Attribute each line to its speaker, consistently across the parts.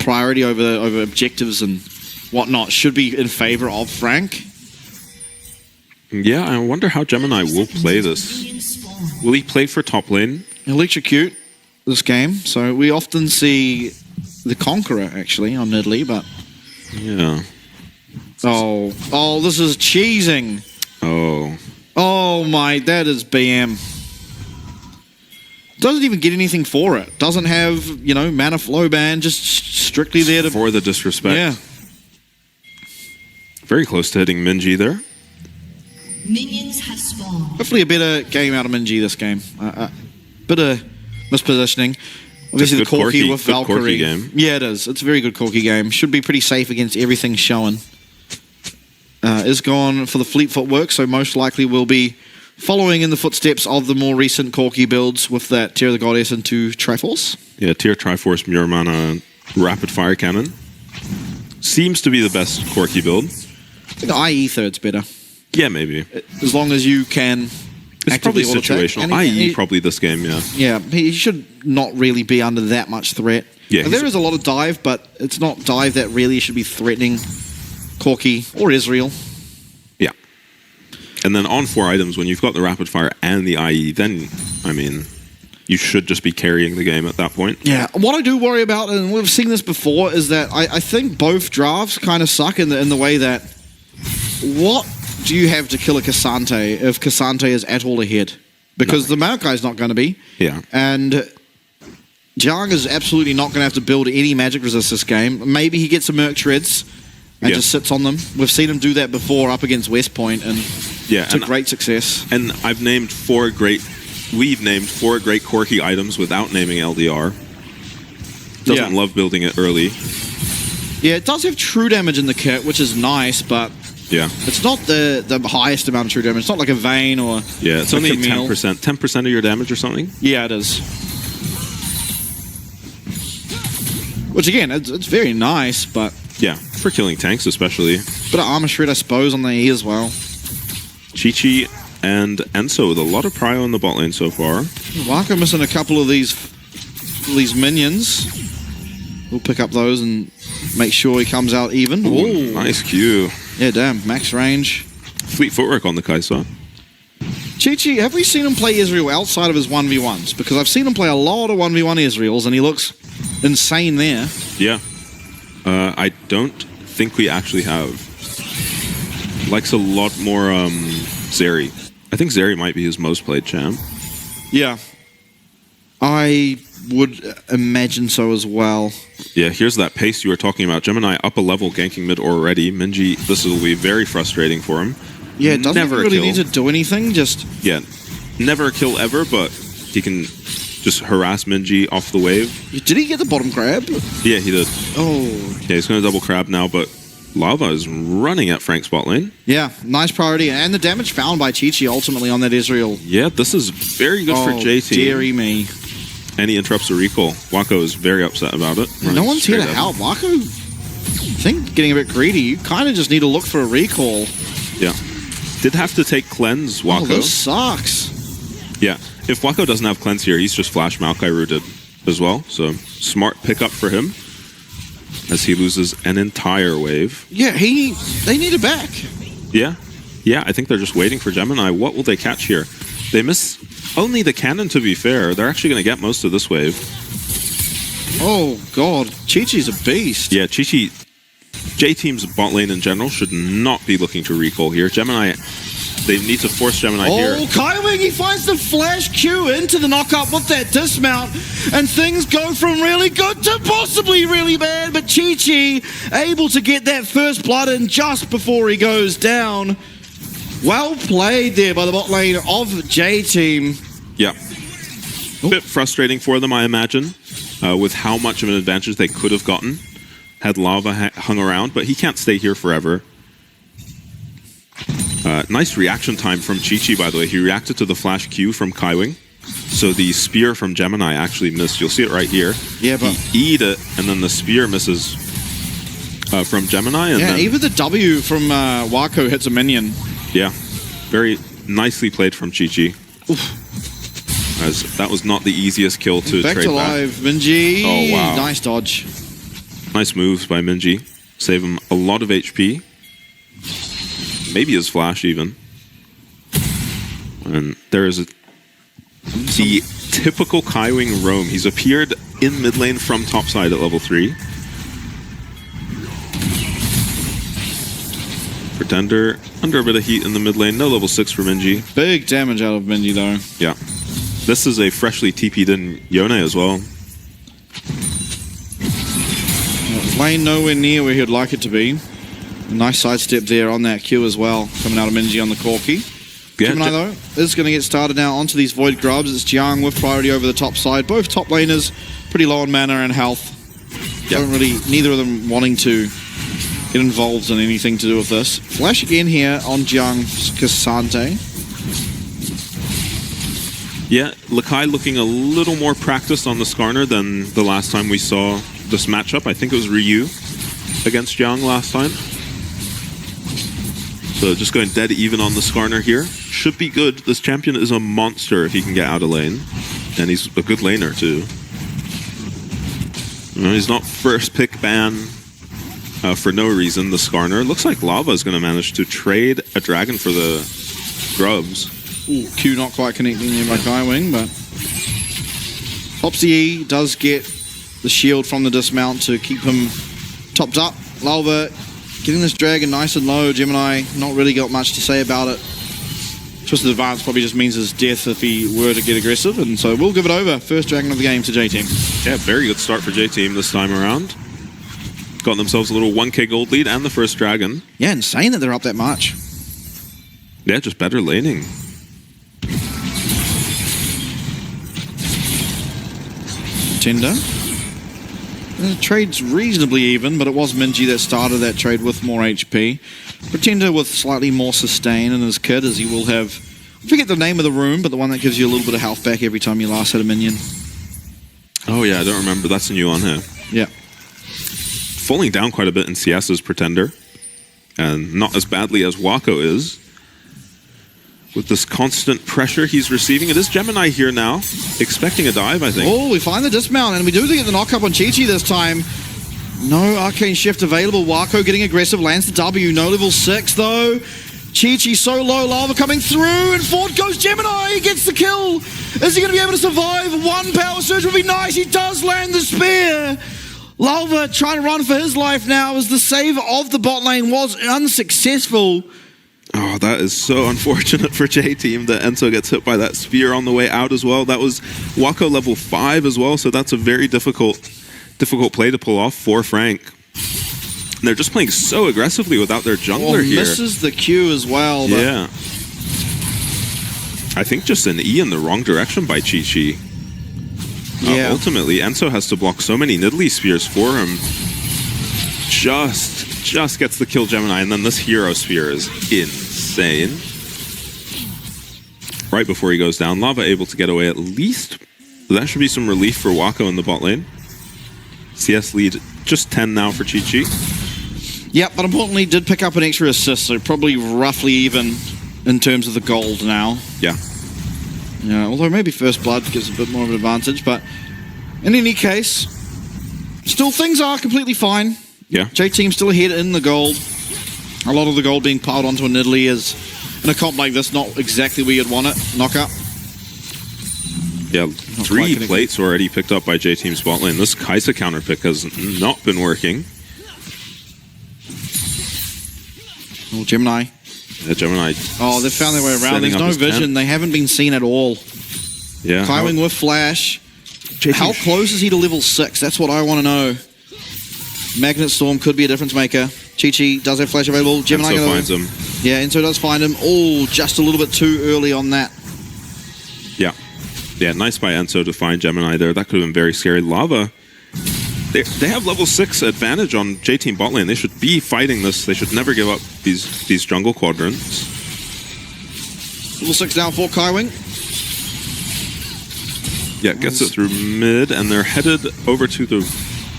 Speaker 1: priority over objectives and whatnot should be in favor of Frank.
Speaker 2: Yeah, I wonder how Gemini will play this. Will he play for top lane?
Speaker 1: He'll electrocute this game, so we often see the Conqueror actually on Nidalee, but
Speaker 2: Yeah.
Speaker 1: oh, this is cheesing. Oh my, that is BM. Doesn't even get anything for it. Doesn't have, you know, mana flow ban, just strictly there to...
Speaker 2: For the disrespect.
Speaker 1: Yeah.
Speaker 2: Very close to hitting Minji there.
Speaker 3: Minions have spawned.
Speaker 1: Hopefully a better game out of Minji this game. Bit of mispositioning. Obviously the Corki with Valkyrie.
Speaker 2: Game.
Speaker 1: Yeah, it is. It's a very good Corki game. Should be pretty safe against everything shown. Is gone for the fleet footwork, so most likely will be following in the footsteps of the more recent Corki builds with that Tear of the Goddess into Triforce.
Speaker 2: Yeah, Tear Triforce Muramana Rapid Fire Cannon. Seems to be the best Corki build.
Speaker 1: I think IE third's better.
Speaker 2: Yeah, maybe.
Speaker 1: As long as you can...
Speaker 2: It's probably situational. IE probably this game, yeah.
Speaker 1: Yeah, he should not really be under that much threat.
Speaker 2: Yeah,
Speaker 1: there is a lot of dive, but it's not dive that really should be threatening Corki or Israel.
Speaker 2: Yeah. And then on 4 items, when you've got the Rapid Fire and the IE, then, I mean, you should just be carrying the game at that point.
Speaker 1: Yeah. What I do worry about, and we've seen this before, is that I think both drafts kind of suck in the way that what do you have to kill a Cassante if Cassante is at all ahead? Because the Maokai's not going to be.
Speaker 2: Yeah.
Speaker 1: And Jiang is absolutely not going to have to build any magic resist this game. Maybe he gets some Merc Treads and just sits on them. We've seen him do that before up against West Point and to great success.
Speaker 2: And we've named 4 great Corki items without naming LDR. Doesn't love building it early.
Speaker 1: Yeah, it does have true damage in the kit, which is nice, but
Speaker 2: yeah,
Speaker 1: it's not the highest amount of true damage. It's not like a Vayne or...
Speaker 2: Yeah, it's only 10%. 10% of your damage or something?
Speaker 1: Yeah, it is. Which, again, it's very nice, but...
Speaker 2: Yeah, for killing tanks especially.
Speaker 1: Bit of Armor Shred, I suppose, on the E as well.
Speaker 2: Chi-Chi and Enso with a lot of prio in the bot lane so far.
Speaker 1: Waka missing a couple of these minions. We'll pick up those and make sure he comes out even.
Speaker 2: Ooh, nice Q.
Speaker 1: Yeah, damn, max range.
Speaker 2: Sweet footwork on the Kai'Sa.
Speaker 1: Chi-Chi, have we seen him play Israel outside of his 1v1s? Because I've seen him play a lot of 1v1 Israels, and he looks insane there.
Speaker 2: Yeah. I don't think we actually have. Likes a lot more Zeri. I think Zeri might be his most played champ.
Speaker 1: Yeah. I would imagine so as well.
Speaker 2: Yeah, here's that pace you were talking about. Gemini up a level, ganking mid already. Minji, this will be very frustrating for him.
Speaker 1: Yeah, it doesn't really need to do anything, just...
Speaker 2: Yeah, never a kill ever, but he can just harass Minji off the wave.
Speaker 1: Did he get the bottom crab?
Speaker 2: Yeah, he did.
Speaker 1: Oh.
Speaker 2: Yeah, he's going to double crab now, but Lava is running at Frank's bot lane.
Speaker 1: Yeah, nice priority. And the damage found by Chi-Chi ultimately on that Israel.
Speaker 2: Yeah, this is very good for JT.
Speaker 1: Dearie me.
Speaker 2: And he interrupts the recall. Wako is very upset about it.
Speaker 1: No one's here to help. Wako, I think, getting a bit greedy. You kind of just need to look for a recall.
Speaker 2: Yeah. Did have to take cleanse, Wako.
Speaker 1: Oh, this sucks.
Speaker 2: Yeah. If Wako doesn't have cleanse here, he's just flash Maokai rooted as well. So, smart pickup for him as he loses an entire wave.
Speaker 1: Yeah, they need it back.
Speaker 2: Yeah. Yeah, I think they're just waiting for Gemini. What will they catch here? They miss only the cannon, to be fair. They're actually going to get most of this wave.
Speaker 1: Oh, God. Chi-Chi's a beast.
Speaker 2: Yeah, Chi-Chi... J-Team's bot lane in general should not be looking to recall here. Gemini, they need to force Gemini here.
Speaker 1: Oh, Kaiwing, he finds the flash Q into the knockup with that dismount, and things go from really good to possibly really bad, but Chi-Chi able to get that first blood in just before he goes down. Well played there by the bot lane of J-Team.
Speaker 2: Yeah. A bit frustrating for them, I imagine, with how much of an advantage they could have gotten had Lava hung around, but he can't stay here forever. Nice reaction time from Chi-Chi, by the way. He reacted to the flash Q from Kaiwing. So the spear from Gemini actually missed. You'll see it right here.
Speaker 1: Yeah, but...
Speaker 2: He E'd it, and then the spear misses from Gemini. And then,
Speaker 1: even the W from Wako hits a minion.
Speaker 2: Yeah. Very nicely played from Chi-Chi. As that was not the easiest kill to trade back.
Speaker 1: Back to live, Minji.
Speaker 2: Oh, wow.
Speaker 1: Nice dodge.
Speaker 2: Nice moves by Minji. Save him a lot of HP. Maybe his flash even. And there is the typical Kaiwing roam. He's appeared in mid lane from topside at level 3. Pretender under a bit of heat in the mid lane. No level 6 for Minji.
Speaker 1: Big damage out of Minji though.
Speaker 2: Yeah. This is a freshly TP'd in Yone as well.
Speaker 1: Lane nowhere near where he would like it to be. Nice sidestep there on that Q as well, coming out of Minji on the Corki.
Speaker 2: Yeah,
Speaker 1: Gemini though is going to get started now onto these Void Grubs. It's Jiang with priority over the top side. Both top laners pretty low on mana and health.
Speaker 2: Yep.
Speaker 1: Don't really, neither of them wanting to get involved in anything to do with this. Flash again here on Jiang's Cassante.
Speaker 2: Yeah, Lakai looking a little more practiced on the Skarner than the last time we saw this matchup. I think it was Ryu against Jiang last time. So just going dead even on the Skarner here. Should be good. This champion is a monster if he can get out of lane. And he's a good laner too. He's not first pick ban for no reason, the Skarner. Looks like Lava is going to manage to trade a dragon for the Grubs.
Speaker 1: Ooh, Q not quite connecting there by Kaiwing, but Popsy E does get the shield from the dismount to keep him topped up. Lava getting this dragon nice and low. Gemini not really got much to say about it. Twisted Advance probably just means his death if he were to get aggressive, and so we'll give it over. First dragon of the game to J-Team.
Speaker 2: Yeah, very good start for J-Team this time around. Got themselves a little 1k gold lead and the first dragon.
Speaker 1: Yeah, insane that they're up that much.
Speaker 2: Yeah, just better laning.
Speaker 1: Tender. The trade's reasonably even, but it was Minji that started that trade with more HP. Pretender with slightly more sustain in his kit, as he will have, I forget the name of the room, but the one that gives you a little bit of health back every time you last hit a minion.
Speaker 2: Oh yeah, I don't remember. That's a new one here.
Speaker 1: Yeah.
Speaker 2: Falling down quite a bit in CS's Pretender, and not as badly as Wako is. With this constant pressure he's receiving. It is Gemini here now, expecting a dive, I think.
Speaker 1: Oh, we find the dismount, and we do get the knock-up on Chi-Chi this time. No Arcane Shift available. Wako getting aggressive, lands the W. No level 6, though. Chi-Chi so low, Lava coming through, and forward goes Gemini. He gets the kill. Is he going to be able to survive? One power surge would be nice. He does land the spear. Lava trying to run for his life now as the save of the bot lane was unsuccessful.
Speaker 2: Oh, that is so unfortunate for J-Team that Enzo gets hit by that spear on the way out as well. That was Wako level 5 as well, so that's a very difficult play to pull off for Frank. And they're just playing so aggressively without their jungler here.
Speaker 1: Misses the Q as well.
Speaker 2: Yeah. I think just an E in the wrong direction by Chi-Chi.
Speaker 1: Yeah.
Speaker 2: Ultimately, Enzo has to block so many Nidalee spears for him. Just gets the kill Gemini, and then this hero spear is insane. Right before he goes down, Lava able to get away at least. That should be some relief for Wako in the bot lane. CS lead just 10 now for Chi-Chi.
Speaker 1: Yep, but importantly did pick up an extra assist, so probably roughly even in terms of the gold now.
Speaker 2: Yeah.
Speaker 1: Yeah, although maybe First Blood gives a bit more of an advantage, but in any case, still things are completely fine.
Speaker 2: Yeah.
Speaker 1: J-Team still ahead in the gold. A lot of the gold being piled onto a Nidalee is, in a comp like this, not exactly where you'd want it. Knockup.
Speaker 2: Yeah, 3 plates already picked up by J-Team's bot lane. This Kai'Sa counter pick has not been working.
Speaker 1: Oh, Gemini.
Speaker 2: Yeah, Gemini.
Speaker 1: Oh, they've found their way around. There's no vision.
Speaker 2: Tent.
Speaker 1: They haven't been seen at all.
Speaker 2: Yeah.
Speaker 1: Kaiwing with flash. How close is he to level 6? That's what I want to know. Magnet Storm could be a difference maker. Chi-Chi does have flash available. Gemini
Speaker 2: Enzo finds him.
Speaker 1: Yeah, Enzo does find him. Oh, just a little bit too early on that.
Speaker 2: Yeah. Yeah, nice by Enzo to find Gemini there. That could have been very scary. Lava, they have level 6 advantage on J-Team bot lane. They should be fighting this. They should never give up these jungle quadrants.
Speaker 1: Level 6 down for Kaiwing.
Speaker 2: Yeah, gets it through mid, and they're headed over to the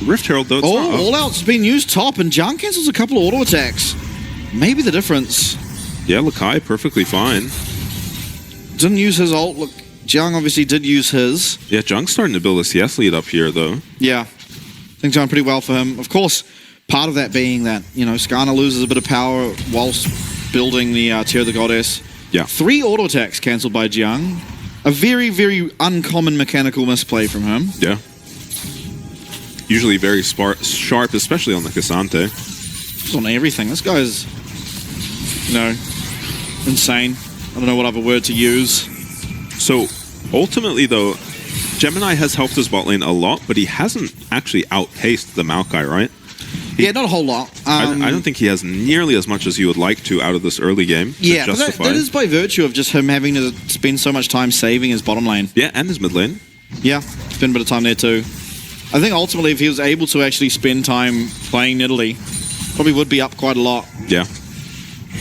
Speaker 2: Rift Herald, though.
Speaker 1: All out's been used top, and Jiang cancels a couple of auto attacks. Maybe the difference.
Speaker 2: Yeah, Lakai perfectly fine.
Speaker 1: Didn't use his ult. Look, Jiang obviously did use his.
Speaker 2: Yeah, Jiang's starting to build a CS lead up here, though.
Speaker 1: Yeah. Things going pretty well for him. Of course, part of that being that, you know, Skarner loses a bit of power whilst building the Tear of the Goddess.
Speaker 2: Yeah. 3
Speaker 1: auto attacks cancelled by Jiang. A very, very uncommon mechanical misplay from him.
Speaker 2: Yeah. Usually very sharp, especially on the Cassante.
Speaker 1: Just on everything. This guy's, you know, insane. I don't know what other word to use.
Speaker 2: So, ultimately, though, Gemini has helped his bot lane a lot, but he hasn't actually outpaced the Maokai, right?
Speaker 1: Yeah, not a whole lot.
Speaker 2: I don't think he has nearly as much as he would like to out of this early game.
Speaker 1: Yeah, but that is by virtue of just him having to spend so much time saving his bottom lane.
Speaker 2: Yeah, and his mid lane.
Speaker 1: Yeah, spend a bit of time there too. I think ultimately if he was able to actually spend time playing Nidalee, probably would be up quite a lot.
Speaker 2: Yeah.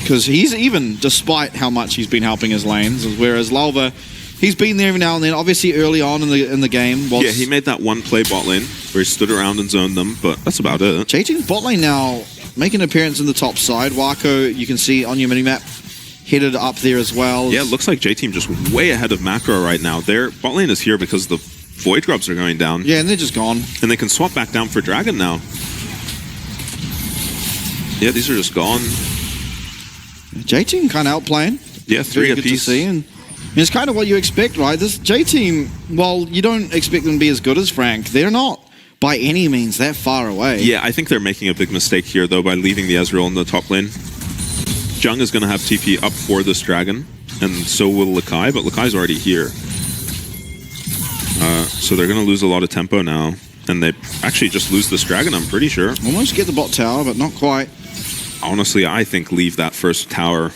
Speaker 1: Because he's even, despite how much he's been helping his lanes, whereas Lalva, he's been there every now and then, obviously early on in the game.
Speaker 2: Yeah, he made that one play bot lane where he stood around and zoned them, but that's about it.
Speaker 1: JT's bot lane now making an appearance in the top side. Wako, you can see on your minimap, headed up there as well.
Speaker 2: Yeah, it looks like J-Team just way ahead of Macro right now. Their bot lane is here because the Void Grubs are going down.
Speaker 1: Yeah, and they're just gone.
Speaker 2: And they can swap back down for Dragon now. Yeah, these are just gone.
Speaker 1: J-Team kind of outplaying.
Speaker 2: Yeah, 3
Speaker 1: Very good to
Speaker 2: apiece.
Speaker 1: see, and it's kind of what you expect, right? This J-Team, while you don't expect them to be as good as Frank, they're not by any means that far away.
Speaker 2: Yeah, I think they're making a big mistake here, though, by leaving the Ezreal in the top lane. Jung is going to have TP up for this Dragon, and so will Lakai, but Lakai's already here. So they're going to lose a lot of tempo now, and they actually just lose this Dragon, I'm pretty sure.
Speaker 1: Almost get the bot tower, but not quite.
Speaker 2: Honestly, I think leave that first tower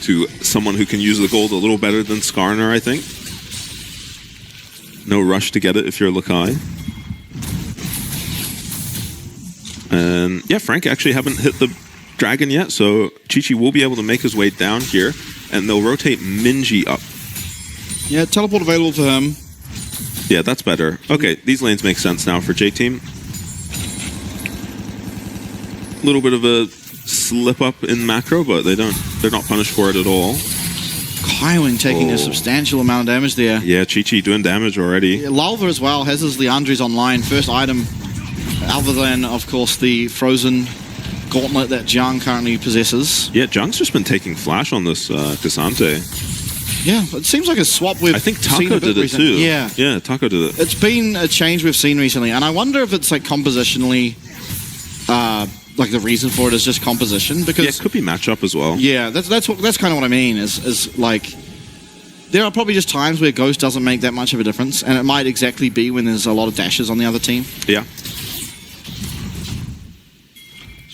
Speaker 2: to someone who can use the gold a little better than Skarner, I think. No rush to get it if you're Lakai. And yeah, Frank actually haven't hit the Dragon yet, so Chi-Chi will be able to make his way down here, and they'll rotate Minji up.
Speaker 1: Yeah, teleport available for him.
Speaker 2: Yeah, that's better. Okay, these lanes make sense now for J-Team. A little bit of a slip up in macro, but they're not punished for it at all.
Speaker 1: Kaiwing taking a substantial amount of damage there.
Speaker 2: Yeah, Chi-Chi doing damage already.
Speaker 1: Yeah, Lalva as well has his Leandri's online. First item, other than, of course, the frozen gauntlet that Jiang currently possesses.
Speaker 2: Yeah, Jung's just been taking flash on this Cassante.
Speaker 1: Yeah, it seems like a swap we've
Speaker 2: I think
Speaker 1: seen
Speaker 2: Taco
Speaker 1: a bit
Speaker 2: did it
Speaker 1: recent.
Speaker 2: too.
Speaker 1: Yeah.
Speaker 2: Yeah, Taco did it.
Speaker 1: It's been a change we've seen recently, and I wonder if it's like compositionally, like the reason for it is just composition, because
Speaker 2: Yeah, it could be matchup as well.
Speaker 1: yeah, that's kind of what I mean. Is like there are probably just times where Ghost doesn't make that much of a difference, and it might exactly be when there's a lot of dashes on the other team.
Speaker 2: Yeah.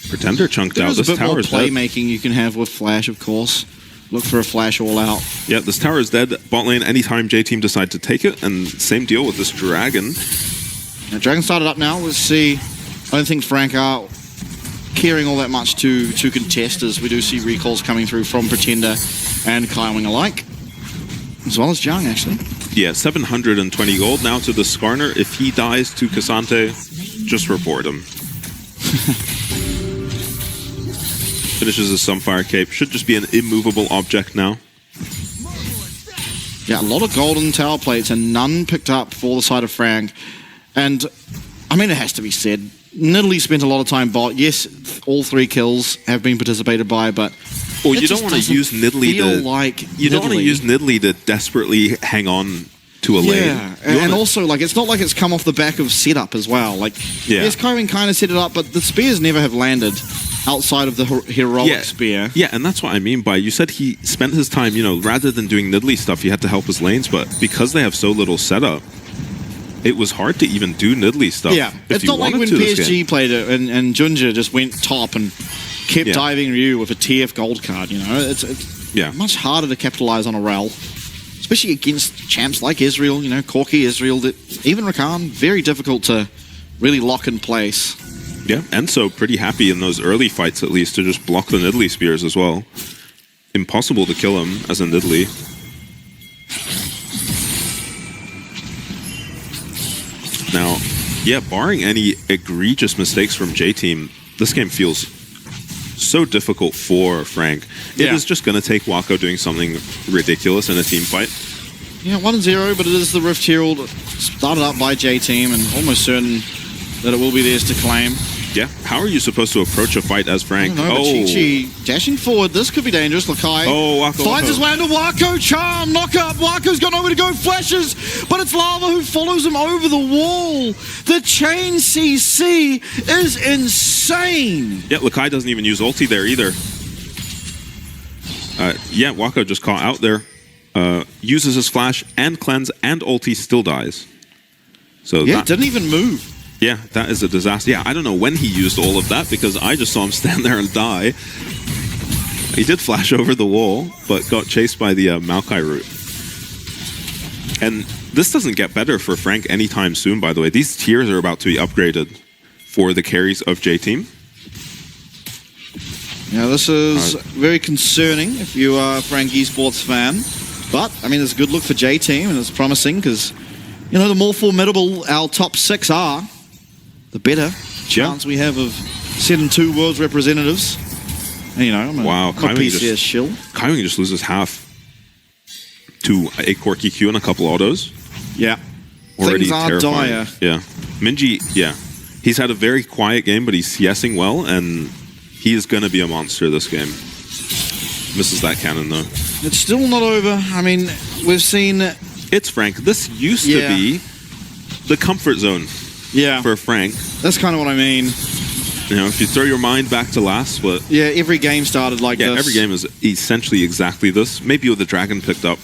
Speaker 2: Pretender chunked out.
Speaker 1: There's a
Speaker 2: This
Speaker 1: bit more
Speaker 2: tower's dead.
Speaker 1: playmaking you can have with Flash, of course. Look for a Flash all out.
Speaker 2: Yeah, this tower is dead. Bot lane, anytime J-Team decide to take it, and same deal with this Dragon.
Speaker 1: Now, Dragon started up now. Let's see. I don't think Frank are caring all that much to contest, as we do see recalls coming through from Pretender and Kaiwing alike, as well as Jiang, actually.
Speaker 2: Yeah, 720 gold now to the Skarner. If he dies to Cassante, just report him. Finishes his Sunfire Cape. Should just be an immovable object now.
Speaker 1: Yeah, a lot of golden tower plates and none picked up for the side of Frank. And, I mean, it has to be said, Nidalee spent a lot of time bot. Yes, all 3 kills have been participated by, but...
Speaker 2: Well, you don't want to use Nidalee
Speaker 1: You
Speaker 2: don't want to use Nidalee to desperately hang on to a lane.
Speaker 1: Yeah, and also, like, it's not like it's come off the back of setup as well. Like,
Speaker 2: Yeah.
Speaker 1: yes, Kaiwing kind of set it up, but the spears never have landed outside of the heroic spear.
Speaker 2: Yeah, and that's what I mean by, you said he spent his time, you know, rather than doing Nidalee stuff, he had to help his lanes, but because they have so little setup, it was hard to even do Nidalee stuff.
Speaker 1: Yeah, it's not like when PSG played it and Junja just went top and kept diving Ryu with a TF gold card, you know? It's much harder to capitalize on a rel, especially against champs like Israel, you know, Corki, Israel, even Rakan, very difficult to really lock in place.
Speaker 2: Yeah, Enso pretty happy in those early fights at least to just block the Nidalee spears as well. Impossible to kill him as a Nidalee. Now, yeah, barring any egregious mistakes from J-Team, this game feels so difficult for Frank. It is just going to take Wako doing something ridiculous in a team fight.
Speaker 1: Yeah, 1-0, but it is the Rift Herald started up by J-Team and almost certain that it will be theirs to claim.
Speaker 2: Yeah. How are you supposed to approach a fight as Frank?
Speaker 1: No, but Chi-Chi dashing forward. This could be dangerous. Lakai
Speaker 2: Wako,
Speaker 1: finds his way into Wako. Charm, knock up. Wako's got nowhere to go. Flashes, but it's Lava who follows him over the wall. The chain CC is insane.
Speaker 2: Yeah, Lakai doesn't even use ulti there either. Yeah, Wako just caught out there. Uses his flash and cleanse and ulti, still dies. So
Speaker 1: yeah, didn't even move.
Speaker 2: Yeah, that is a disaster. Yeah, I don't know when he used all of that because I just saw him stand there and die. He did flash over the wall, but got chased by the Maokai root. And this doesn't get better for Frank anytime soon, by the way. These tiers are about to be upgraded for the carries of J-Team.
Speaker 1: Yeah, this is very concerning if you are a Frank Esports fan. But, I mean, it's a good look for J-Team, and it's promising because, you know, the more formidable our top 6 are, the better chance we have of sending 2 Worlds representatives. And, you know, I'm a PCS shill.
Speaker 2: Kaiwing just loses half to a Corky Q and a couple autos.
Speaker 1: Yeah.
Speaker 2: Already
Speaker 1: Things are
Speaker 2: terrifying.
Speaker 1: dire.
Speaker 2: Yeah. Minji, yeah. He's had a very quiet game, but he's CSing well, and he is going to be a monster this game. Misses that cannon, though.
Speaker 1: It's still not over. I mean, we've seen...
Speaker 2: It's Frank. This used to be the comfort zone for Frank.
Speaker 1: That's kind of what I mean.
Speaker 2: You know, if you throw your mind back to last, but...
Speaker 1: Yeah, every game started like this.
Speaker 2: Yeah, every game is essentially exactly this. Maybe with the Dragon picked up.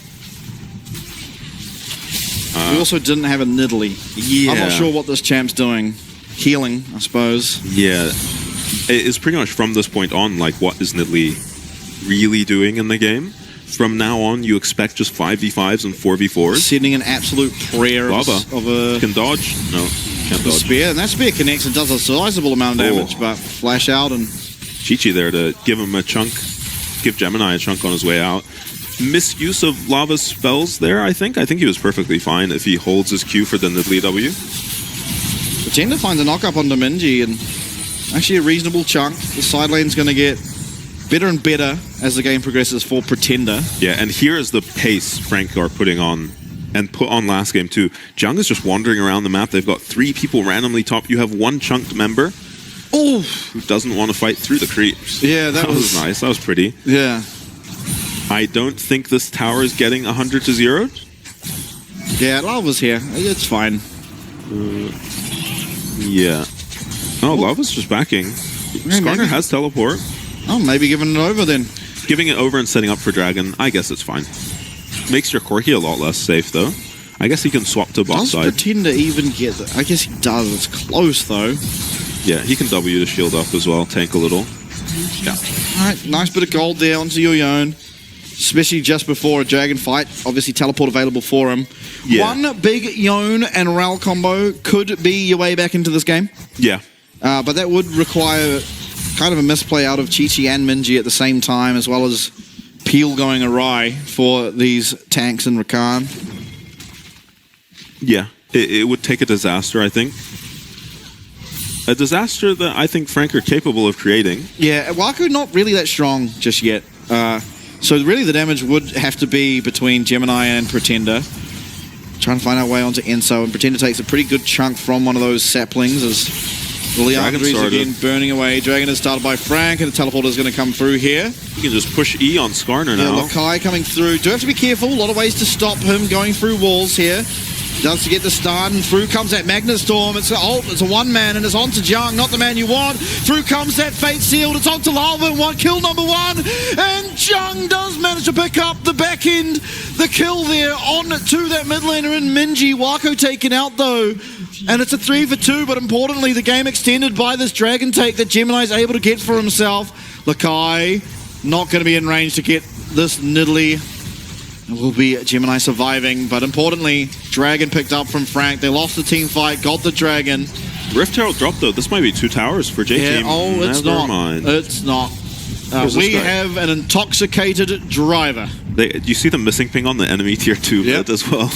Speaker 1: We also didn't have a Nidalee.
Speaker 2: Yeah.
Speaker 1: I'm not sure what this champ's doing. Healing, I suppose.
Speaker 2: Yeah. It's pretty much from this point on, like, what is Nidalee really doing in the game? From now on, you expect just 5v5s and 4v4s.
Speaker 1: Sending an absolute prayer of a...
Speaker 2: Can dodge? No, can't dodge.
Speaker 1: Spear, and that spear connects and does a sizable amount of damage, but flash out and...
Speaker 2: Chi-Chi there to give him a chunk, give Gemini a chunk on his way out. Misuse of Lava's spells there, I think. I think he was perfectly fine if he holds his Q for the Nidalee W.
Speaker 1: Pretender finds a knock-up on Minji, and actually a reasonable chunk. The side lane's going to get better and better as the game progresses for Pretender.
Speaker 2: Yeah, and here is the pace Frank are putting on and put on last game too. Jung is just wandering around the map. They've got 3 people randomly top. You have 1 chunked member who doesn't want to fight through the creeps.
Speaker 1: Yeah, that was
Speaker 2: nice. That was pretty.
Speaker 1: Yeah.
Speaker 2: I don't think this tower is getting 100 to 0.
Speaker 1: Yeah, Lava's here. It's fine.
Speaker 2: Yeah. Oh, Lava's just backing. Skarner has teleport.
Speaker 1: Oh, maybe giving it over then.
Speaker 2: Giving it over and setting up for Dragon, I guess it's fine. Makes your Corki a lot less safe, though. I guess he can swap to bot side.
Speaker 1: Does Pretender even get it? I guess he does. It's close, though.
Speaker 2: Yeah, he can W to shield up as well, tank a little. Yeah.
Speaker 1: All right, nice bit of gold there onto your Yone. Especially just before a Dragon fight. Obviously, teleport available for him.
Speaker 2: Yeah.
Speaker 1: One big Yone and Ral combo could be your way back into this game.
Speaker 2: Yeah.
Speaker 1: But that would require kind of a misplay out of Chi-Chi and Minji at the same time, as well as Peel going awry for these tanks and Rakan.
Speaker 2: Yeah, it would take a disaster, I think. A disaster that I think Frank are capable of creating. Yeah,
Speaker 1: Waku not really that strong just yet. So really the damage would have to be between Gemini and Pretender. Trying to find our way onto Enso, and Pretender takes a pretty good chunk from one of those saplings as Leandri's again burning away. Dragon is started by Frank, and the teleporter is going to come through here.
Speaker 2: You can just push E on Skarner now.
Speaker 1: Yeah, Lakai coming through. Do have to be careful. A lot of ways to stop him going through walls here. Does to get the stun, and through comes that Magnet Storm. It's a one-man, and it's on to Jung, not the man you want. Through comes that Fate Sealed. It's on to Lava, and kill number 1. And Jung does manage to pick up the back end, the kill there on to that mid laner in Minji. Wako taken out, though. And it's a 3 for 2, but importantly, the game extended by this Dragon take that Gemini's able to get for himself. Lakai not going to be in range to get this Nidalee. It will be Gemini surviving, but importantly, Dragon picked up from Frank. They lost the team fight, got the Dragon.
Speaker 2: Rift Herald dropped, though. This might be 2 towers for J-Team.
Speaker 1: Yeah, it's
Speaker 2: Never
Speaker 1: not.
Speaker 2: Mind.
Speaker 1: It's not. We have an intoxicated driver.
Speaker 2: Do you see the missing ping on the enemy tier 2 bit as well?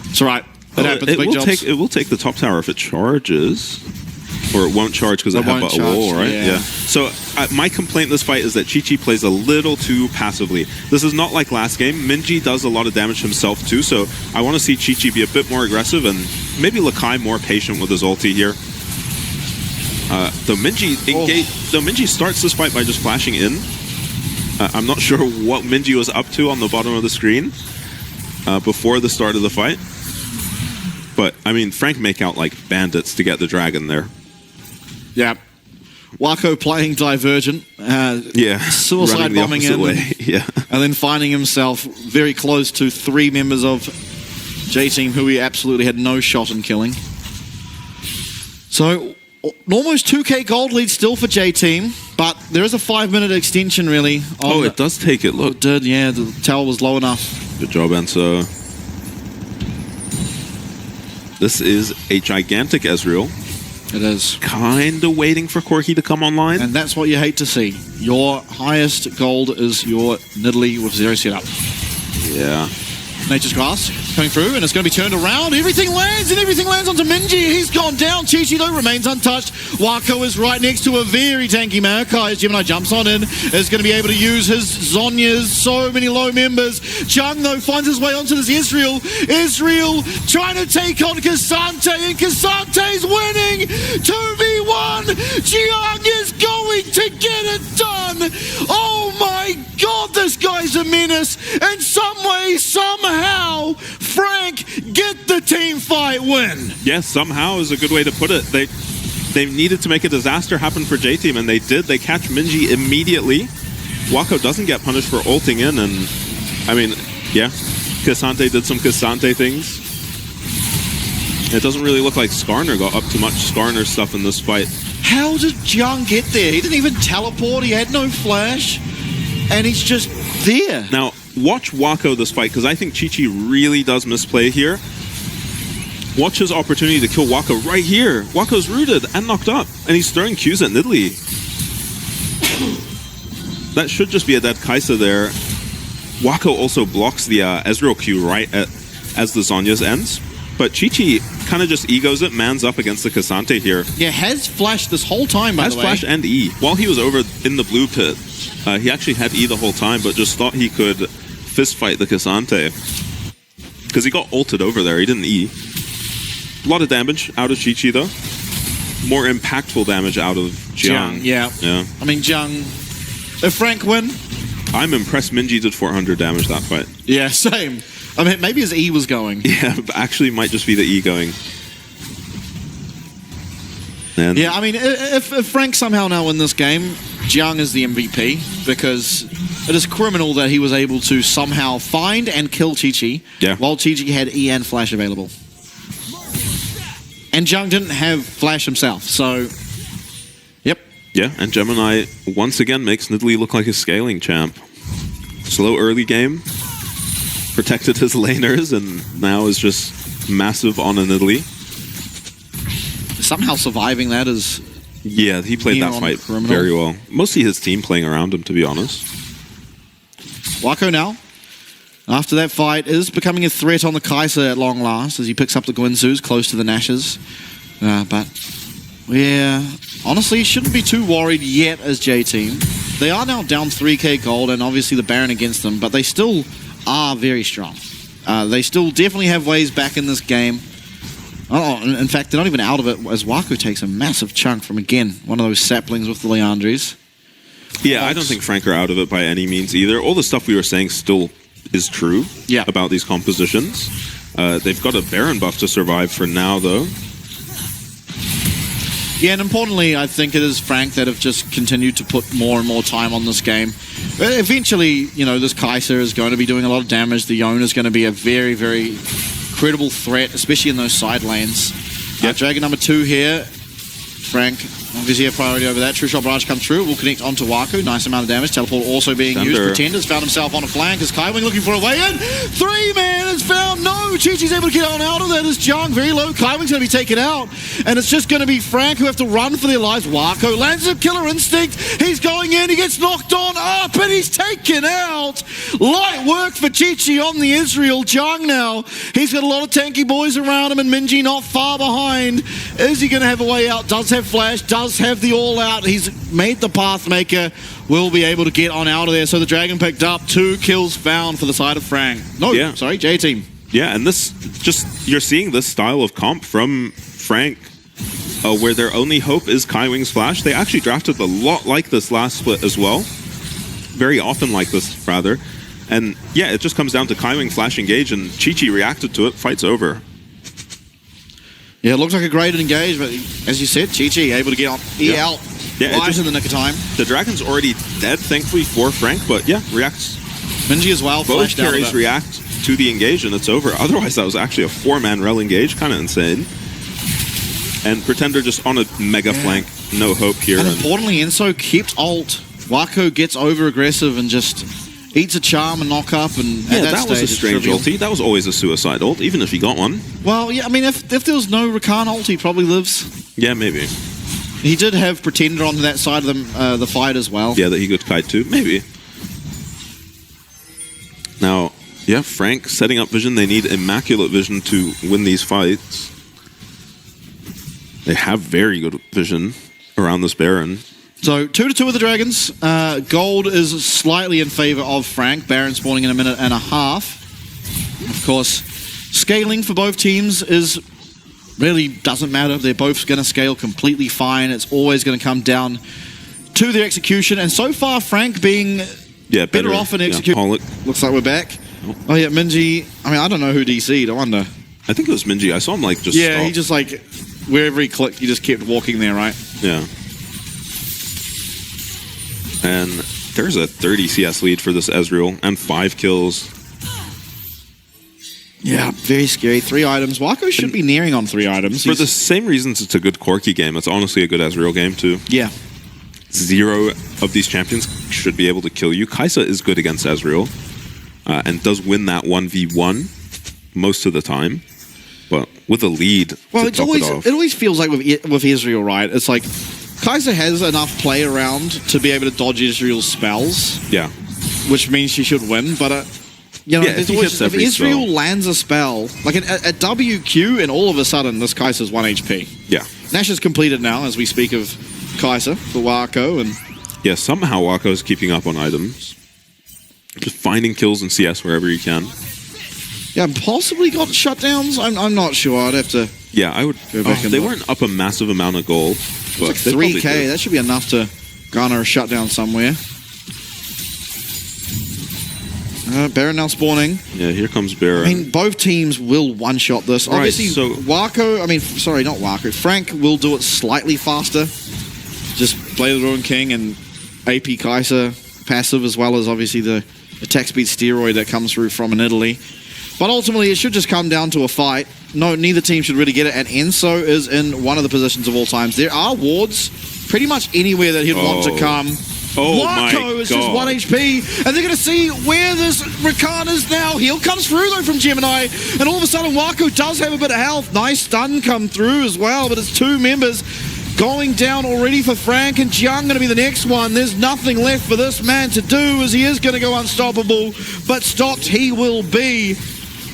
Speaker 1: It's all right. That happens.
Speaker 2: It will take the top tower if it charges. Or it won't charge because it has a wall, right? Yeah. So my complaint in this fight is that Chi-Chi plays a little too passively. This is not like last game. Minji does a lot of damage himself too, so I want to see Chi-Chi be a bit more aggressive and maybe Lakai more patient with his ulti here. Though Minji starts this fight by just flashing in. I'm not sure what Minji was up to on the bottom of the screen before the start of the fight. But, I mean, Frank make out like bandits to get the dragon there.
Speaker 1: Yeah. Wako playing Divergent. Suicide bombing in.
Speaker 2: Yeah.
Speaker 1: And then finding himself very close to 3 members of J-Team who he absolutely had no shot in killing. So, almost 2k gold lead still for J-Team, but there is a 5-minute extension really.
Speaker 2: Oh, it does take it, look.
Speaker 1: It did, yeah, the tower was low enough.
Speaker 2: Good job, Enzo. This is a gigantic Ezreal.
Speaker 1: It is.
Speaker 2: Kinda waiting for Corki to come online.
Speaker 1: And that's what you hate to see. Your highest gold is your Nidalee with 0 setup.
Speaker 2: Yeah.
Speaker 1: Nature's Grass coming through, and it's going to be turned around. Everything lands, and everything lands onto Minji. He's gone down. Chi-Chi, though, remains untouched. Wako is right next to a very tanky Maokai as Gemini jumps on in. Is going to be able to use his Zhonya's. So many low members. Chung, though, finds his way onto this Ezreal. Ezreal trying to take on K'Sante, and K'Sante's winning. 2v1. Jiang is going to get it done. Oh, my God, this guy's a menace. In some way, somehow, Frank get the team fight win.
Speaker 2: Yes, somehow is a good way to put it. They needed to make a disaster happen for J-Team, and they did. They catch Minji immediately. Wako doesn't get punished for ulting in, and I mean, yeah, K'Sante did some K'Sante things. It doesn't really look like Skarner got up to much Skarner stuff in this fight.
Speaker 1: How did Jiang get there? He didn't even teleport. He had no flash, and he's just there.
Speaker 2: Now, watch Wako this fight, because I think Chi-Chi really does misplay here. Watch his opportunity to kill Wako right here. Wako's rooted and knocked up, and he's throwing Qs at Nidalee. That should just be a dead Kai'Sa there. Wako also blocks the Ezreal Q right as the Zhonya's ends. But Chi-Chi kind of just egos it, mans up against the K'Sante here.
Speaker 1: Yeah, has flashed this whole time, by the way.
Speaker 2: Has flash and E. While he was over in the blue pit, he actually had E the whole time, but just thought he could fist fight the K'Sante. Because he got ulted over there, he didn't E. A lot of damage out of Chi-Chi, though. More impactful damage out of Jiang.
Speaker 1: Yeah. I mean, Jiang, if Frank win...
Speaker 2: I'm impressed Minji did 400 damage that fight.
Speaker 1: Yeah, same. I mean, maybe his E was going.
Speaker 2: Yeah, but actually might just be the E going. And
Speaker 1: yeah, I mean, if Frank somehow now win this game, Jiang is the MVP, because it is criminal that he was able to somehow find and kill Chi-Chi, while Chi-Chi had E and Flash available. And Jiang didn't have Flash himself, so... Yep.
Speaker 2: Yeah, and Gemini once again makes Nidalee look like a scaling champ. Slow early game. Protected his laners, and now is just massive on a Nidalee.
Speaker 1: Somehow surviving that is...
Speaker 2: Yeah, he played that fight very well. Mostly his team playing around him, to be honest.
Speaker 1: Wako now, after that fight, is becoming a threat on the Kai'Sa at long last as he picks up the Guinzoos close to the Nashes. But, yeah, honestly, shouldn't be too worried yet as J-Team. They are now down 3k gold, and obviously the Baron against them, but they still are very strong. They still definitely have ways back in this game. Oh, in fact, they're not even out of it as Wako takes a massive chunk from, again, one of those saplings with the Leandries.
Speaker 2: Yeah, I don't think Frank are out of it by any means either. All the stuff we were saying still is true about these compositions. They've got a Baron buff to survive for now, though.
Speaker 1: Yeah, and importantly, I think it is Frank that have just continued to put more and more time on this game. Eventually, you know, this Kai'Sa is going to be doing a lot of damage. The Yone is going to be a very, very credible threat, especially in those side lanes. Dragon number 2 here. Frank, obviously a priority over that. True Shot Barrage comes through. Will connect onto Wako. Nice amount of damage. Teleport also being used. Pretender's found himself on a flank as Kaiwing looking for a way in. 3-man is found. No, Chi-Chi's able to get on out of that as Jiang very low. Kaiwing's going to be taken out. And it's just going to be Frank who have to run for their lives. Wako lands a killer instinct. He's going in. He gets knocked on up and he's taken out. Light work for Chi-Chi on the Ezreal. Jiang now, he's got a lot of tanky boys around him and Minji not far behind. Is he going to have a way out? Does have flash, does have the all out. He's made the Pathmaker, will be able to get on out of there. So the Dragon picked up 2 kills found for the side of Frank. No, sorry, J-Team.
Speaker 2: Yeah, and this you're seeing this style of comp from Frank, where their only hope is Kaiwing's flash. They actually drafted a lot like this last split as well. Very often like this, rather. And yeah, it just comes down to Kaiwing flash engage, and Chi-Chi reacted to it, fight's over.
Speaker 1: Yeah, it looks like a great engage, but as you said, Chi-Chi able to get out right in the nick of time.
Speaker 2: The dragon's already dead, thankfully, for Frank, but yeah, reacts.
Speaker 1: Minji as well.
Speaker 2: Both carries react to the engage, and it's over. Otherwise, that was actually a 4-man rel engage, kind of insane. And Pretender just on a mega flank, no hope here.
Speaker 1: And importantly, Enso keeps ult. Wako gets over aggressive and just eats a charm and knock up, and
Speaker 2: yeah,
Speaker 1: at that
Speaker 2: was
Speaker 1: stage,
Speaker 2: a strange ulti. That was always a suicide ult, even if he got one.
Speaker 1: Well, yeah, I mean, if there was no Rakan ult, he probably lives.
Speaker 2: Yeah, maybe.
Speaker 1: He did have Pretender on that side of the fight as well.
Speaker 2: Yeah, that he could kite to, maybe. Now, yeah, Frank setting up vision. They need immaculate vision to win these fights. They have very good vision around this Baron.
Speaker 1: So 2-2 with the Dragons. Gold is slightly in favor of Frank. Baron spawning in a minute and a half. Of course, scaling for both teams is really doesn't matter. They're both going to scale completely fine. It's always going to come down to their execution. And so far, Frank being better off in execution. Looks like we're back. Oh yeah, Minji. I mean, I don't know who DC'd. I wonder.
Speaker 2: I think it was Minji. I saw him like just stop.
Speaker 1: He just like wherever he clicked, he just kept walking there, right?
Speaker 2: Yeah. And there's a 30 CS lead for this Ezreal and 5 kills.
Speaker 1: Yeah, very scary. 3 items. Wako should be nearing on 3 items.
Speaker 2: For the same reasons it's a good Corki game, it's honestly a good Ezreal game too.
Speaker 1: Yeah.
Speaker 2: 0 of these champions should be able to kill you. Kai'Sa is good against Ezreal and does win that 1v1 most of the time. But with a lead,
Speaker 1: it always feels like with Ezreal, right? It's like Kai'Sa has enough play around to be able to dodge Ezreal's spells.
Speaker 2: Yeah.
Speaker 1: Which means she should win, but you know, if Ezreal lands a spell, like a WQ, and all of a sudden this Kai'Sa's 1 HP.
Speaker 2: Yeah.
Speaker 1: Nash is completed now as we speak of Kai'Sa for Wako, and
Speaker 2: yeah, somehow Wako is keeping up on items. Just finding kills in CS wherever you can.
Speaker 1: Yeah, possibly got shutdowns. I'm not sure. I'd have to.
Speaker 2: Yeah, I would go back. They weren't up a massive amount of gold, but
Speaker 1: like 3K. That should be enough to garner a shutdown somewhere. Baron now spawning.
Speaker 2: Yeah, here comes Baron.
Speaker 1: I mean, both teams will one-shot this.
Speaker 2: Right,
Speaker 1: obviously,
Speaker 2: so
Speaker 1: Wako. I mean, sorry, not Wako. Frank will do it slightly faster. Just play the Ruin King and AP Kai'Sa passive, as well as obviously the attack speed steroid that comes through from an Italy. But ultimately, it should just come down to a fight. No, neither team should really get it, and Enso is in one of the positions of all times. There are wards pretty much anywhere that he'd want to come. Wako is just 1 HP, and they're going to see where this Rakan is now. Heal comes through, though, from Gemini, and all of a sudden, Wako does have a bit of health. Nice stun come through as well, but it's 2 members going down already for Frank, and Jiang going to be the next one. There's nothing left for this man to do, as he is going to go unstoppable, but stopped he will be.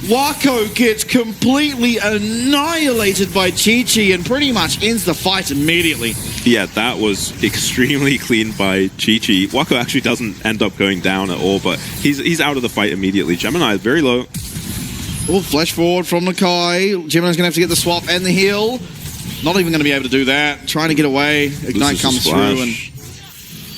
Speaker 1: Wako gets completely annihilated by Chi-Chi and pretty much ends the fight immediately.
Speaker 2: Yeah, that was extremely clean by Chi-Chi. Wako actually doesn't end up going down at all, but he's out of the fight immediately. Gemini, very low.
Speaker 1: Oh, flash forward from Nakai. Gemini's going to have to get the swap and the heal. Not even going to be able to do that. Trying to get away. Ignite comes through, and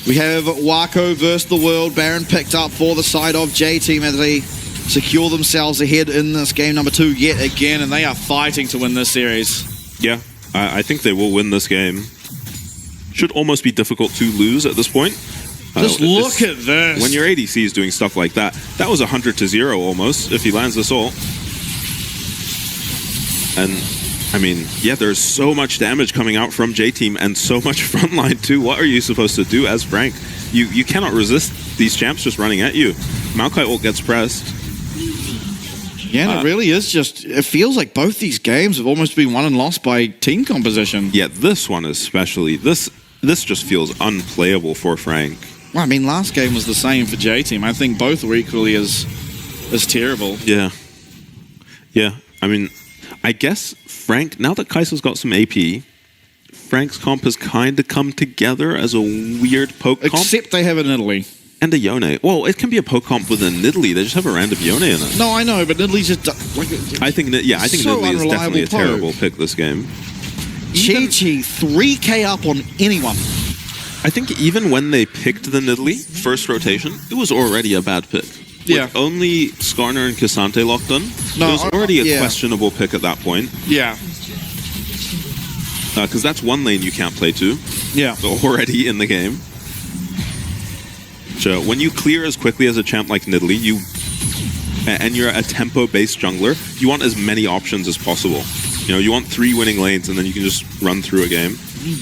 Speaker 1: we have Wako versus the world. Baron picked up for the side of J-Team as they secure themselves ahead in this game number 2 yet again, and they are fighting to win this series.
Speaker 2: Yeah, I think they will win this game. Should almost be difficult to lose at this point.
Speaker 1: Just look at this.
Speaker 2: When your ADC is doing stuff like that, that was 100-0 almost if he lands this ult. And I mean, yeah, there's so much damage coming out from J-Team and so much frontline too. What are you supposed to do as Frank? You cannot resist these champs just running at you. Maokai ult gets pressed.
Speaker 1: Yeah, and it really is just, it feels like both these games have almost been won and lost by team composition.
Speaker 2: Yeah, this one especially. This just feels unplayable for Frank.
Speaker 1: Well, I mean, last game was the same for J-Team. I think both were equally as terrible.
Speaker 2: Yeah. Yeah, I mean, I guess Frank, now that Kai'Sa's got some AP, Frank's comp has kind of come together as a weird poke comp.
Speaker 1: Except they have an Italy.
Speaker 2: And a Yone. Well, it can be a poke comp with a Nidalee. They just have a random Yone in it.
Speaker 1: No, I know, but Nidalee just like.
Speaker 2: I think
Speaker 1: so
Speaker 2: Nidalee is definitely a
Speaker 1: unreliable
Speaker 2: terrible pick this game.
Speaker 1: Chi-Chi 3k up on anyone.
Speaker 2: I think even when they picked the Nidalee first rotation, it was already a bad pick.
Speaker 1: Yeah.
Speaker 2: With only Skarner and Cassante locked in,
Speaker 1: No,
Speaker 2: it was already a
Speaker 1: yeah.
Speaker 2: questionable pick at that point.
Speaker 1: Yeah.
Speaker 2: Because that's one lane you can't play to.
Speaker 1: Yeah.
Speaker 2: Already in the game. So when you clear as quickly as a champ like Nidalee, and you're a tempo-based jungler, you want as many options as possible. You know, you want 3 winning lanes, and then you can just run through a game.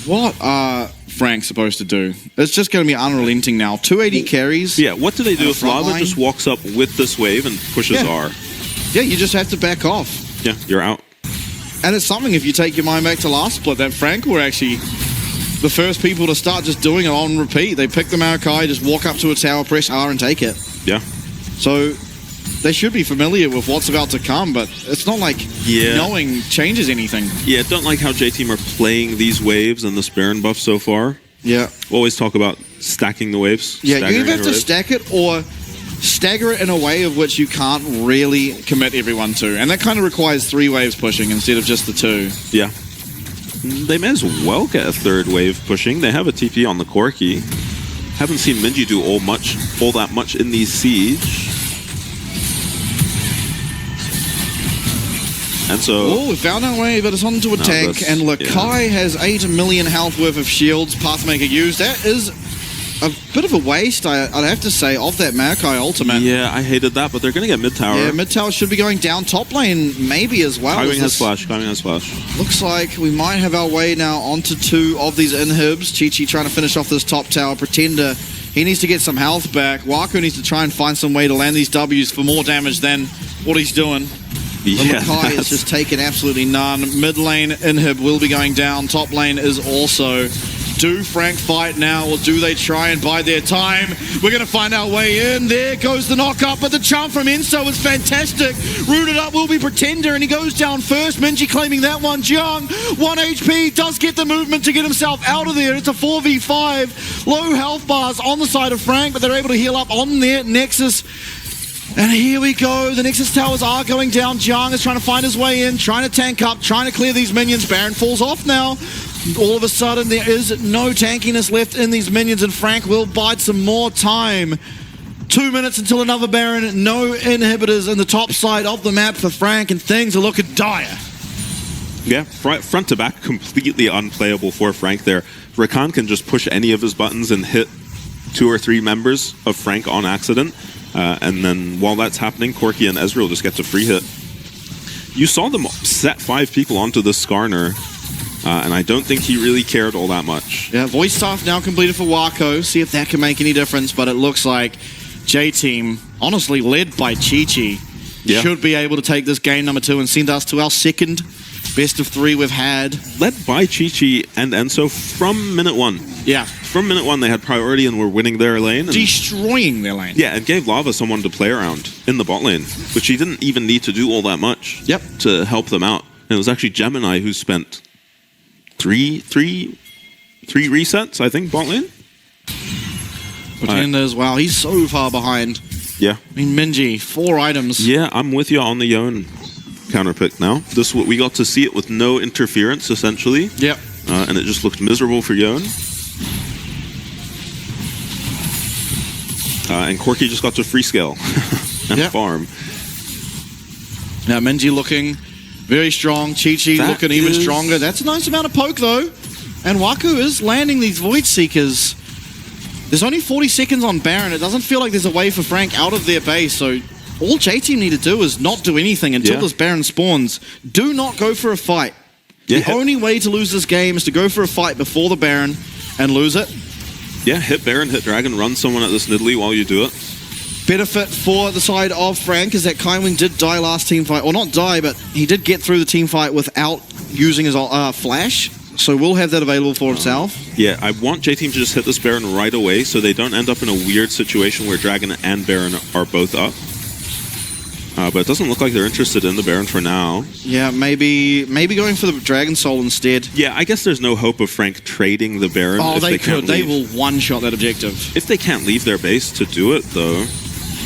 Speaker 1: What are Frank supposed to do? It's just going to be unrelenting now. 280 carries.
Speaker 2: Yeah, what do they do if Lava
Speaker 1: line?
Speaker 2: just walks up with this wave and pushes R?
Speaker 1: Yeah, you just have to back off.
Speaker 2: Yeah, you're out.
Speaker 1: And it's something, if you take your mind back to last split, that Frank were actually the first people to start just doing it on repeat. They pick the Maokai, just walk up to a tower, press R and take it.
Speaker 2: Yeah.
Speaker 1: So they should be familiar with what's about to come, but it's not like knowing changes anything.
Speaker 2: Yeah, don't like how J-Team are playing these waves and this Baron buff so far.
Speaker 1: Yeah.
Speaker 2: Always talk about stacking the waves.
Speaker 1: Yeah, you either have to
Speaker 2: waves.
Speaker 1: stack it or stagger it in a way of which you can't really commit everyone to. And that kind of requires 3 waves pushing instead of just the 2.
Speaker 2: Yeah. They may as well get a 3rd wave pushing. They have a TP on the Corki. Haven't seen Minji do all that much in these Siege. And so...
Speaker 1: Oh, we found our way, but it's onto a tank. And Lakai has 8 million health worth of shields Pathmaker used. That is a bit of a waste, I'd have to say, of that Maokai ultimate.
Speaker 2: Yeah, I hated that, but they're going to get mid-tower.
Speaker 1: Yeah, mid-tower should be going down. Top lane, maybe as well.
Speaker 2: Kaiwing has flash. Kaiwing has flash.
Speaker 1: Looks like we might have our way now onto 2 of these inhibs. Chi-Chi trying to finish off this top tower. Pretender, he needs to get some health back. Waku needs to try and find some way to land these Ws for more damage than what he's doing.
Speaker 2: Yeah,
Speaker 1: Lakai has just taken absolutely none. Mid lane inhib will be going down. Top lane is also. Do Frank fight now, or do they try and buy their time? We're going to find our way in. There goes the knock-up, but the jump from Enso is fantastic. Rooted up will be Pretender, and he goes down first. Minji claiming that one. Jiang, 1 HP, does get the movement to get himself out of there. It's a 4v5. Low health bars on the side of Frank, but they're able to heal up on their Nexus. And here we go. The Nexus towers are going down. Jiang is trying to find his way in, trying to tank up, trying to clear these minions. Baron falls off now. All of a sudden, there is no tankiness left in these minions, and Frank will bide some more time. 2 minutes until another Baron. No inhibitors in the top side of the map for Frank, and things are looking dire.
Speaker 2: Yeah, front to back, completely unplayable for Frank there. Rakan can just push any of his buttons and hit 2 or 3 members of Frank on accident. And then while that's happening, Corki and Ezreal just gets a free hit. You saw them set 5 people onto the Skarner, and I don't think he really cared all that much.
Speaker 1: Yeah, voice staff now completed for Wako. See if that can make any difference, but it looks like J-Team, honestly led by Chi-Chi, should be able to take this game number 2 and send us to our 2nd best of 3 we've had.
Speaker 2: Led by Chi-Chi and Enso from minute 1.
Speaker 1: Yeah.
Speaker 2: From minute 1, they had priority and were winning their lane. And,
Speaker 1: destroying their lane.
Speaker 2: Yeah, and gave Lava someone to play around in the bot lane, which he didn't even need to do all that much to help them out. And it was actually Gemini who spent three resets, I think, bot lane.
Speaker 1: Pretender as well. He's so far behind.
Speaker 2: Yeah.
Speaker 1: I mean, Minji, 4 items.
Speaker 2: Yeah, I'm with you on the Yon counterpick now. We got to see it with no interference, essentially.
Speaker 1: Yep.
Speaker 2: And it just looked miserable for Yon. And Corki just got to free scale and farm.
Speaker 1: Now Minji looking very strong. Chi-Chi looking even stronger. That's a nice amount of poke though. And Waku is landing these Void Seekers. There's only 40 seconds on Baron. It doesn't feel like there's a way for Frank out of their base. So all J-Team need to do is not do anything until this Baron spawns. Do not go for a fight. The only way to lose this game is to go for a fight before the Baron and lose it.
Speaker 2: Yeah, hit Baron, hit Dragon, run someone at this Nidalee while you do it.
Speaker 1: Benefit for the side of Frank is that Kaiwing did die last team fight. Or not die, but he did get through the team fight without using his flash. So we'll have that available for himself.
Speaker 2: Yeah, I want J-Team to just hit this Baron right away so they don't end up in a weird situation where Dragon and Baron are both up. But it doesn't look like they're interested in the Baron for now.
Speaker 1: Yeah, maybe going for the Dragon Soul instead.
Speaker 2: Yeah, I guess there's no hope of Frank trading the Baron.
Speaker 1: Oh,
Speaker 2: if
Speaker 1: they could.
Speaker 2: can't
Speaker 1: They
Speaker 2: leave.
Speaker 1: will one-shot that objective.
Speaker 2: If they can't leave their base to do it, though.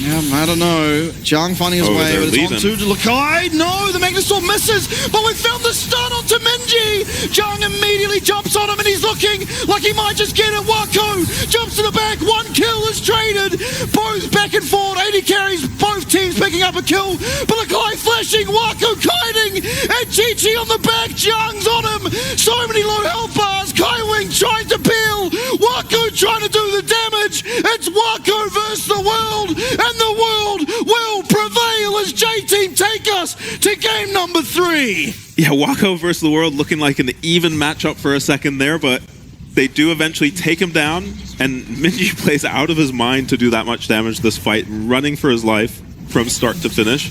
Speaker 1: Yeah, I don't know. Jiang finding his way,
Speaker 2: they're
Speaker 1: but it's on
Speaker 2: leaving.
Speaker 1: to Lakai. No, the Magnastorm misses, but we found the stun onto Minji. Jiang immediately jumps on him, and he's looking like he might just get it. Wako jumps to the back. One kill is traded. Both back and forth. 80 carries, both teams picking up a kill. But Lakai flashing, Wako kiting, and Chi-Chi on the back. Jiang's on him. So many low health bars. Kai Wing trying to peel. Wako trying to do the damage. It's Wako versus the world. And the world will prevail as J-Team take us to game number 3.
Speaker 2: Yeah, Wako versus the world looking like an even matchup for a second there, but they do eventually take him down, and Minji plays out of his mind to do that much damage this fight, running for his life from start to finish.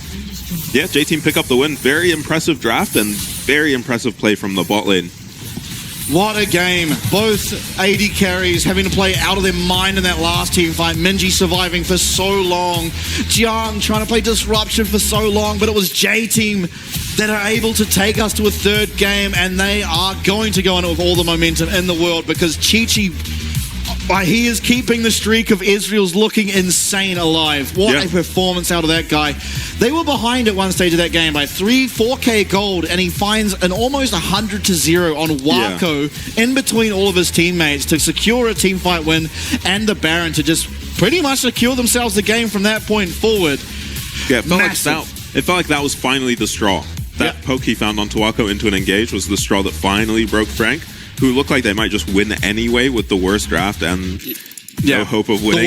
Speaker 2: Yeah, J-Team pick up the win. Very impressive draft and very impressive play from the bot lane.
Speaker 1: What a game. Both 80 carries having to play out of their mind in that last team fight. Minji surviving for so long. Jiang trying to play disruption for so long, but it was J-Team that are able to take us to a third game, and they are going to go on it with all the momentum in the world because Chi-Chi, he is keeping the streak of Israel's looking insane alive. What a performance out of that guy. They were behind at one stage of that game by 4K gold, and he finds an almost 100-0 on Wako in between all of his teammates to secure a team fight win, and the Baron to just pretty much secure themselves the game from that point forward.
Speaker 2: Yeah, it felt like that was finally the straw. That poke he found onto Wako into an engage was the straw that finally broke Frank, who looked like they might just win anyway with the worst draft and no hope of winning.